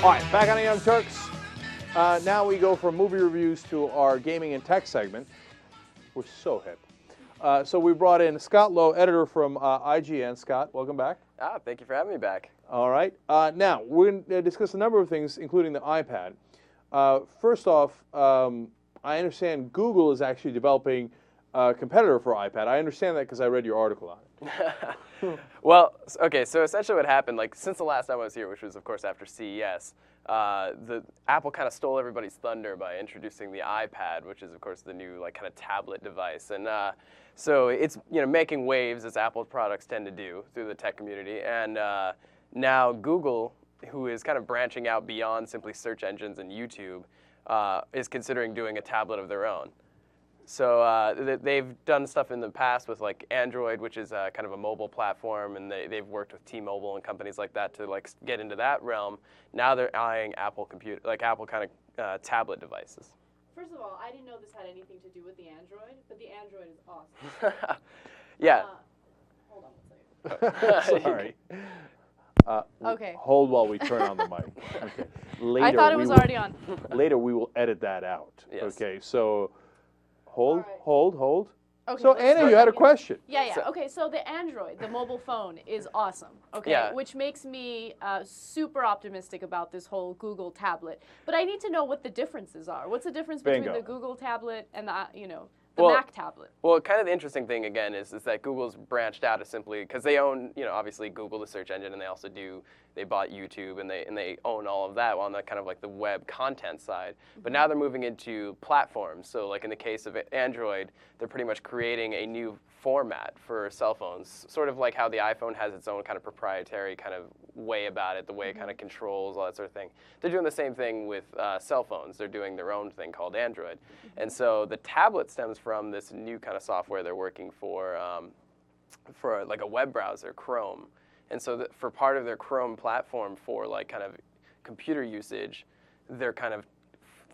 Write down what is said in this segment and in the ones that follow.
All right, back on the Young Turks. Now we go from movie reviews to our gaming and tech segment. We're so hip. So we brought in Scott Lowe, editor from IGN. Scott, welcome back. Thank you for having me back. All right. Now, we're going to discuss a number of things, including the iPad. First off, I understand Google is actually developing a competitor for iPad. I understand that because I read your article on it. Well, okay, so essentially what happened, like since the last time I was here, which was of course after CES, the Apple kind of stole everybody's thunder by introducing the iPad, which is of course the new like kind of tablet device, and so it's making waves as Apple's products tend to do through the tech community, and now Google, who is kind of branching out beyond simply search engines and YouTube, is considering doing a tablet of their own. So they've done stuff in the past with like Android, which is kind of a mobile platform, and they've worked with T-Mobile and companies like that to like get into that realm. Now they're eyeing Apple Apple kind of tablet devices. First of all, I didn't know this had anything to do with the Android, but the Android is awesome. Yeah. Hold on one second. Sorry. Okay. Hold while we turn on the mic. Okay. Later, I thought it was already on. Later we will edit that out. Yes. Okay, so hold, All right. hold. Okay, So let's Anna, start you had a again. question. Yeah. So- Okay, so the Android, the mobile phone, is awesome. Okay, Yeah. which makes me super optimistic about this whole Google tablet. But I need to know what the differences are. What's the difference between Bingo. the Google tablet and the Well, Mac tablet? Well, kind of the interesting thing again is that Google's branched out to simply because they own, obviously Google the search engine, and they also they bought YouTube, and they own all of that on the kind of like the web content side. But now they're moving into platforms. So like in the case of Android, they're pretty much creating a new format for cell phones, sort of like how the iPhone has its own kind of proprietary kind of way about it, the way it kind of controls all that sort of thing. They're doing the same thing with cell phones. They're doing their own thing called Android. And so the tablet stems from this new kind of software they're working for like a web browser, Chrome. And so for part of their Chrome platform for like kind of computer usage, they're kind of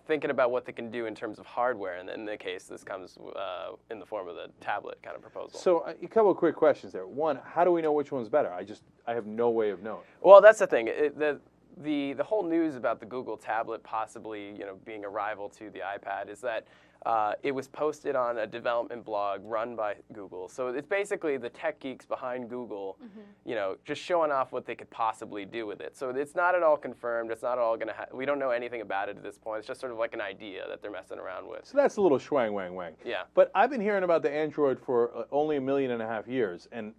thinking about what they can do in terms of hardware. And in the case, this comes in the form of the tablet kind of proposal. So a couple of quick questions there. One, how do we know which one's better? I have no way of knowing. Well, that's the thing. The whole news about the Google tablet possibly being a rival to the iPad is that it was posted on a development blog run by Google. So it's basically the tech geeks behind Google, just showing off what they could possibly do with it. So it's not at all confirmed. It's not at all going to. We don't know anything about it at this point. It's just sort of like an idea that they're messing around with. So that's a little schwang wang wang. Yeah. But I've been hearing about the Android for only 1.5 million years, and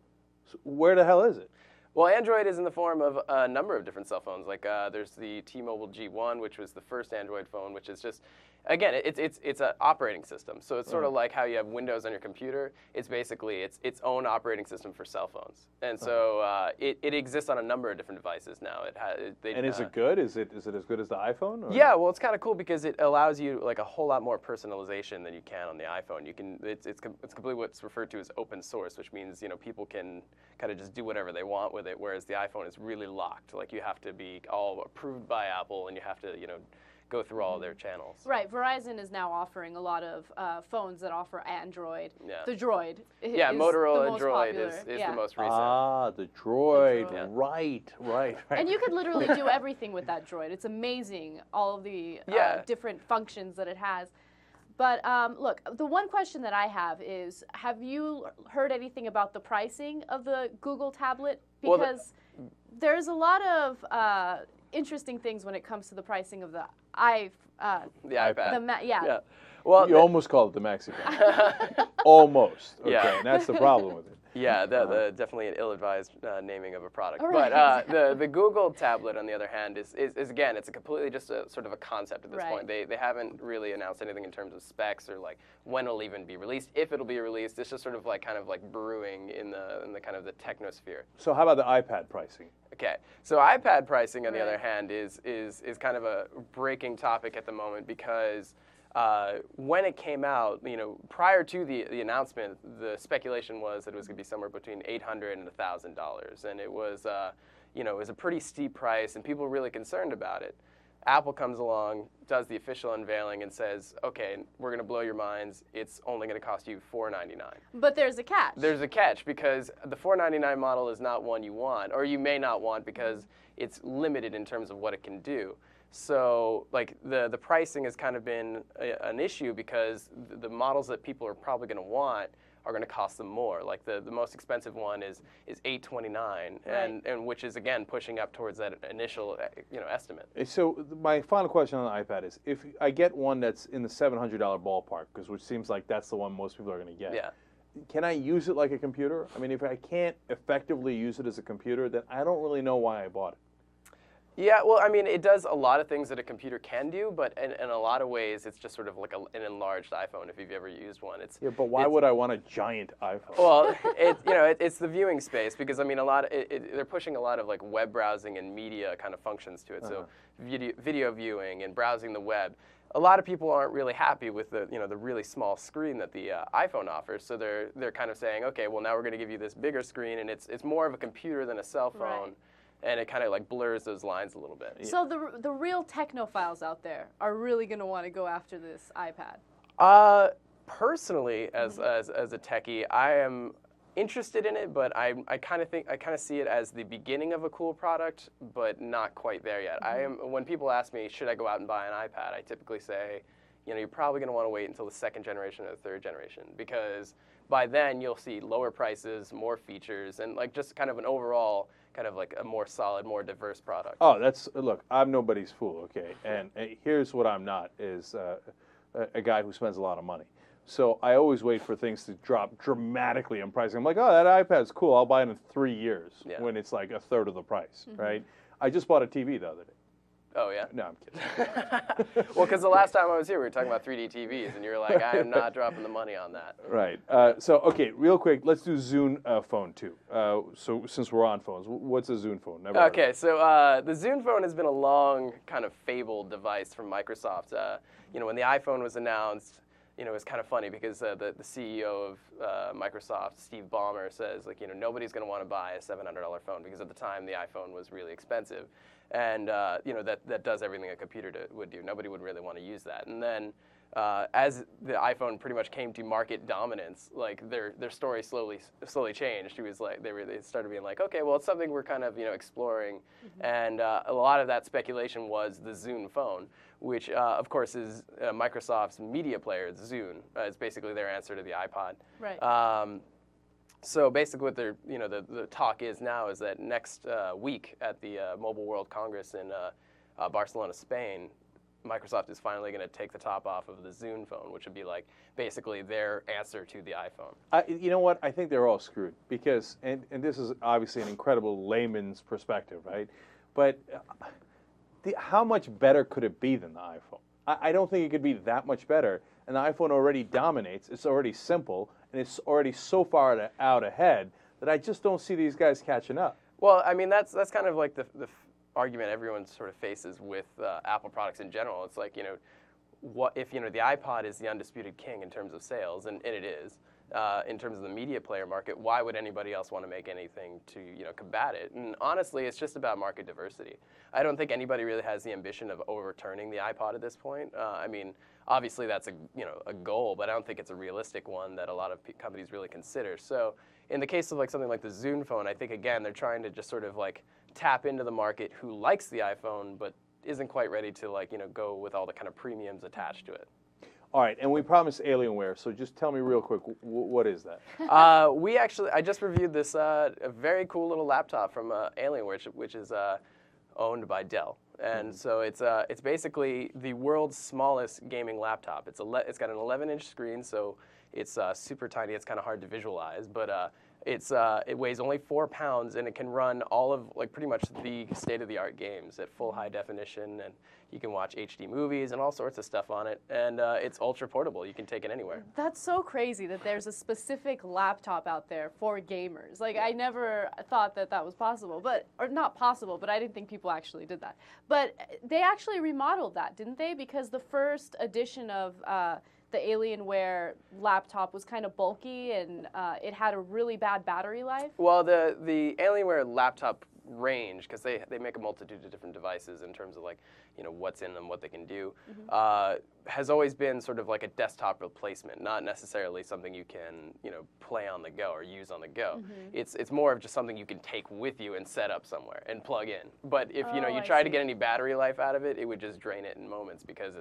where the hell is it? Well, Android is in the form of a number of different cell phones. Like there's the T-Mobile G1, which was the first Android phone, which is just, again, it's an operating system. So it's sort of like how you have Windows on your computer. It's basically its own operating system for cell phones. And so it exists on a number of different devices now. And is it good? Is it as good as the iPhone? Or? Yeah, well, it's kind of cool because it allows you like a whole lot more personalization than you can on the iPhone. You can it's completely what's referred to as open source, which means people can kind of just do whatever they want with it, whereas the iPhone is really locked. Like you have to be all approved by Apple, and you have to go through all their channels. Right. Verizon is now offering a lot of phones that offer Android. Yeah. The Droid. Yeah, is Motorola the most Droid popular. is Yeah. the most recent. Ah, the Droid. The Droid. Right. And you could literally do everything with that Droid. It's amazing, all of the different functions that it has. But look, the one question that I have is, have you heard anything about the pricing of the Google tablet? Because there's a lot of interesting things when it comes to the pricing of the iPad. Yeah. Well, You almost call it the Maxi phone. Almost. Okay, Yeah. and that's the problem with it. Yeah, definitely an ill-advised naming of a product. Right, But the Google tablet, on the other hand, is again, it's a completely just a sort of a concept at this point. They haven't really announced anything in terms of specs or like when it'll even be released, if it'll be released. It's just sort of like kind of like brewing in the kind of the technosphere. So how about the iPad pricing? Okay, so iPad pricing, on the Right. other hand, is kind of a breaking topic at the moment because when it came out, prior to the announcement, the speculation was that it was going to be somewhere between $800 and $1,000, and it was, it was a pretty steep price, and people were really concerned about it. Apple comes along, does the official unveiling, and says, okay, we're going to blow your minds. It's only going to cost you $499. But there's a catch. There's a catch, because the $499 model is not one you want, or you may not want, because it's limited in terms of what it can do. So like the pricing has kind of been an issue, because the models that people are probably going to want are going to cost them more. Like the most expensive one is $829, Right. and which is again pushing up towards that initial estimate. So my final question on the iPad is, if I get one that's in the $700 ballpark, because which seems like that's the one most people are going to get. Yeah. Can I use it like a computer? I mean, if I can't effectively use it as a computer, then I don't really know why I bought it. Yeah, well, I mean, it does a lot of things that a computer can do, but in a lot of ways, it's just sort of like an enlarged iPhone. If you've ever used one, Yeah, but why would I want a giant iPhone? Well, it's the viewing space, because I mean, they're pushing a lot of like web browsing and media kind of functions to it. So video viewing and browsing the web. A lot of people aren't really happy with the the really small screen that the iPhone offers. So they're kind of saying, okay, well now we're going to give you this bigger screen, and it's more of a computer than a cell phone. Right. And it kind of like blurs those lines a little bit. So the real technophiles out there are really going to want to go after this iPad. Personally, as a techie, I am interested in it, but I kind of see it as the beginning of a cool product, but not quite there yet. When people ask me, should I go out and buy an iPad, I typically say, you're probably going to want to wait until the second generation or the third generation, because by then you'll see lower prices, more features, and like just kind of an overall kind of like a more solid, more diverse product. Oh, look, I'm nobody's fool, okay? And here's what I'm not, is a guy who spends a lot of money. So I always wait for things to drop dramatically in price. I'm like, oh, that iPad's cool. I'll buy it in 3 years when it's like a third of the price, right? I just bought a TV the other day. Oh, yeah? No, I'm kidding. Well, because the last time I was here, we were talking about 3D TVs, and you were like, I am not dropping the money on that. Right. So, okay, real quick, let's do Zune Phone 2. So since we're on phones, what's a Zune Phone? Never heard of it. So the Zune Phone has been a long kind of fabled device from Microsoft. When the iPhone was announced, it was kind of funny, because the CEO of Microsoft, Steve Ballmer, says, like, nobody's going to want to buy a $700 phone, because at the time the iPhone was really expensive. And, that does everything a computer would do. Nobody would really want to use that. And then as the iPhone pretty much came to market dominance, like their story slowly changed. It was like they started being like, okay, well, it's something we're kind of exploring. And a lot of that speculation was the Zune Phone, which of course is Microsoft's media player, Zune. It's basically their answer to the iPod. Right. So basically, what they're the talk is now is that next week at the Mobile World Congress in Barcelona, Spain, Microsoft is finally going to take the top off of the Zune Phone, which would be like basically their answer to the iPhone. You know what? I think they're all screwed, because, and this is obviously an incredible layman's perspective, right? But how much better could it be than the iPhone? I don't think it could be that much better. And the iPhone already dominates. It's already simple, and it's already so far out ahead that I just don't see these guys catching up. Well, I mean, that's kind of like the argument everyone sort of faces with Apple products in general. It's like, what if the iPod is the undisputed king in terms of sales, and it is. In terms of the media player market, why would anybody else want to make anything to combat it? And honestly, it's just about market diversity. I don't think anybody really has the ambition of overturning the iPod at this point. I mean, obviously that's a goal, but I don't think it's a realistic one that a lot of companies really consider. So in the case of like something like the Zune Phone, I think again they're trying to just sort of like tap into the market who likes the iPhone but isn't quite ready to go with all the kind of premiums attached to it. All right, and we promised Alienware, so just tell me real quick, what is that? I just reviewed this a very cool little laptop from Alienware, which is owned by Dell, and so it's basically the world's smallest gaming laptop. It's got an 11-inch screen, so it's super tiny. It's kind of hard to visualize, but it weighs only 4 pounds, and it can run all of pretty much the state-of-the-art games at full high definition, and you can watch HD movies and all sorts of stuff on it, and it's ultra portable. You can take it anywhere. That's so crazy that there's a specific laptop out there for gamers. Like, I never thought that was possible, or not possible, but I didn't think people actually did that. But they actually remodeled that, didn't they? Because the first edition of the Alienware laptop was kind of bulky, and it had a really bad battery life. Well, the Alienware laptop range, because they make a multitude of different devices in terms of like, you know, what's in them, what they can do, has always been sort of like a desktop replacement, not necessarily something you can, you know, play on the go or use on the go. It's more of just something you can take with you and set up somewhere and plug in. But if you know you try to get any battery life out of it, it would just drain it in moments because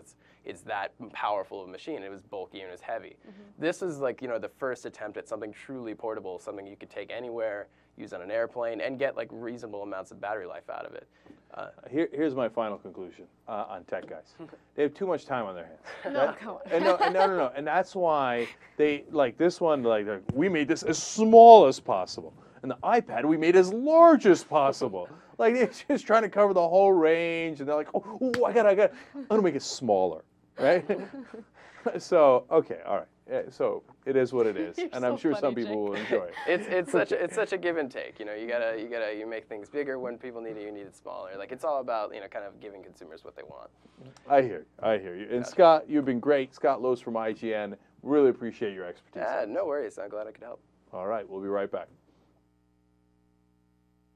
it's that powerful of a machine. It was bulky and it was heavy. This is like, you know, the first attempt at something truly portable, something you could take anywhere, use on an airplane, and get like reasonable amounts of battery life out of it. Here's my final conclusion on tech guys. They have too much time on their hands. No, come on. No. And that's why they, like this one, like we made this as small as possible. And the iPad we made as large as possible. Like they're just trying to cover the whole range, and they're like, oh, I'm gonna make it smaller, right? So, okay, all right. So it is what it is, and I'm sure some people will enjoy it. It's such a give and take. You know, you make things bigger when people need it. You need it smaller. Like it's all about, you know, kind of giving consumers what they want. I hear you. And Scott, you've been great. Scott Lowe from IGN. Really appreciate your expertise. No worries. I'm glad I could help. All right, we'll be right back.